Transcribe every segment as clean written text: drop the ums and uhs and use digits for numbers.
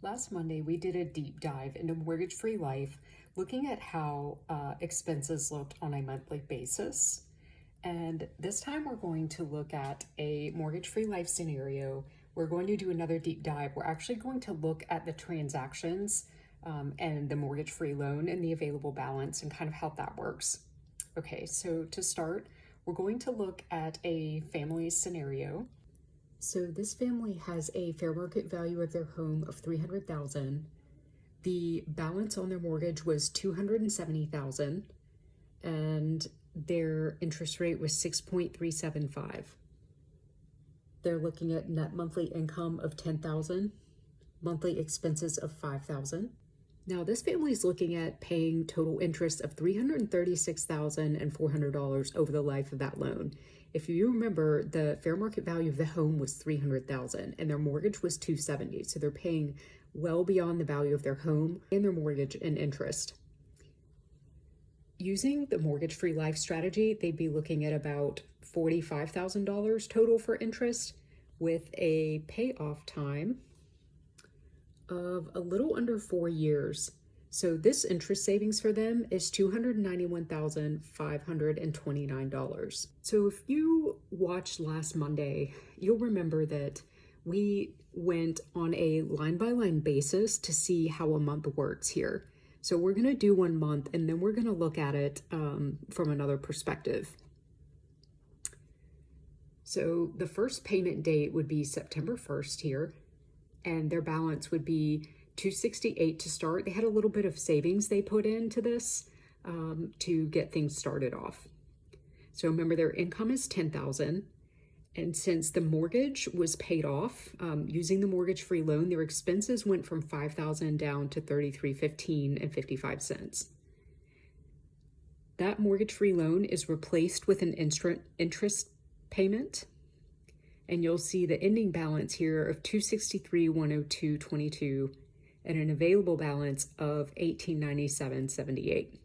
Last Monday, we did a deep dive into Mortgage Free Life, looking at how expenses looked on a monthly basis. And this time, we're going to look at a Mortgage Free Life scenario. We're going to do another deep dive. We're actually going to look at the transactions and the mortgage free loan and the available balance and kind of how that works. Okay, so to start, we're going to look at a family scenario. So this family has a fair market value of their home of $300,000. The balance on their mortgage was $270,000, and their interest rate was 6.375. They're looking at net monthly income of $10,000, monthly expenses of $5,000. Now this family is looking at paying total interest of $336,400 over the life of that loan. If you remember, the fair market value of the home was $300,000 and their mortgage was $270,000. So they're paying well beyond the value of their home and their mortgage and interest. Using the mortgage-free life strategy, they'd be looking at about $45,000 total for interest with a payoff time of a little under 4 years. So this interest savings for them is $291,529. So if you watched last Monday, you'll remember that we went on a line-by-line basis to see how a month works here. So we're going to do 1 month and then we're going to look at it from another perspective. So the first payment date would be September 1st here, and their balance would be $268 to start. They had a little bit of savings they put into this to get things started off. So remember, their income is $10,000, and since the mortgage was paid off using the mortgage-free loan, their expenses went from $5,000 down to $33.15.55. That mortgage-free loan is replaced with an interest payment, and you'll see the ending balance here of $263,102.22 and an available balance of $1,897.78.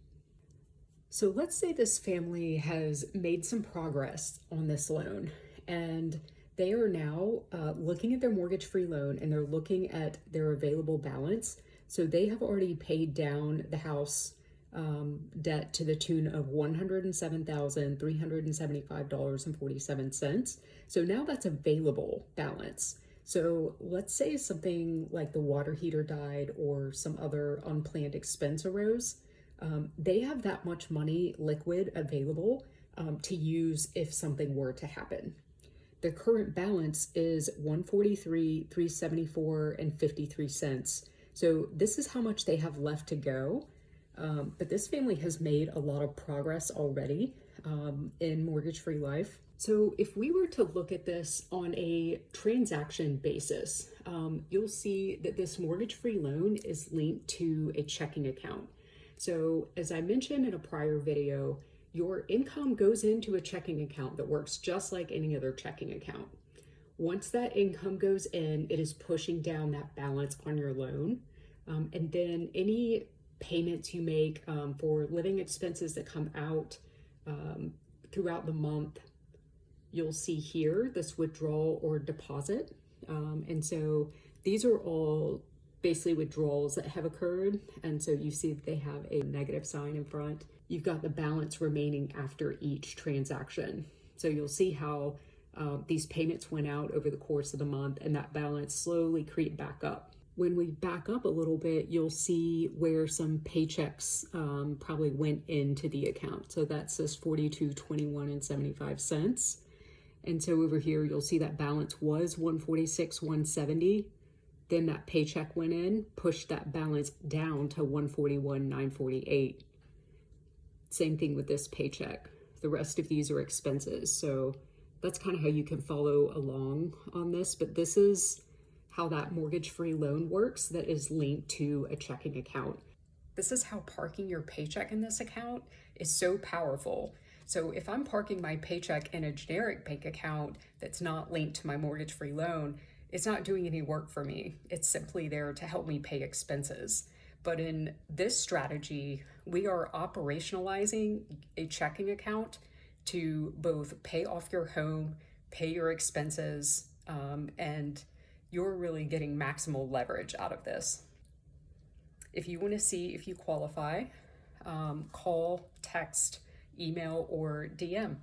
So let's say this family has made some progress on this loan, and they are now looking at their mortgage-free loan and they're looking at their available balance. So they have already paid down the house debt to the tune of $107,375.47. So now that's available balance. So let's say something like the water heater died or some other unplanned expense arose. They have that much money liquid available to use if something were to happen. Their current balance is $143,374.53. So this is how much they have left to go. But this family has made a lot of progress already in mortgage-free life. So if we were to look at this on a transaction basis, you'll see that this mortgage-free loan is linked to a checking account. So as I mentioned in a prior video, your income goes into a checking account that works just like any other checking account. Once that income goes in, it is pushing down that balance on your loan. And then any payments you make for living expenses that come out throughout the month, you'll see here this withdrawal or deposit. And so these are all basically withdrawals that have occurred. And so you see that they have a negative sign in front. You've got the balance remaining after each transaction. So you'll see how these payments went out over the course of the month and that balance slowly creeped back up. When we back up a little bit, you'll see where some paychecks probably went into the account. So that says $42.21.75. And so over here, you'll see that balance was $146.170. Then that paycheck went in, pushed that balance down to $141.948. Same thing with this paycheck. The rest of these are expenses. So that's kind of how you can follow along on this. But this is how that mortgage-free loan works that is linked to a checking account. This is how parking your paycheck in this account is so powerful. So if I'm parking my paycheck in a generic bank account that's not linked to my mortgage-free loan, it's not doing any work for me. It's simply there to help me pay expenses. But in this strategy, we are operationalizing a checking account to both pay off your home, pay your expenses, and you're really getting maximal leverage out of this. If you want to see if you qualify, call, text, email, or DM.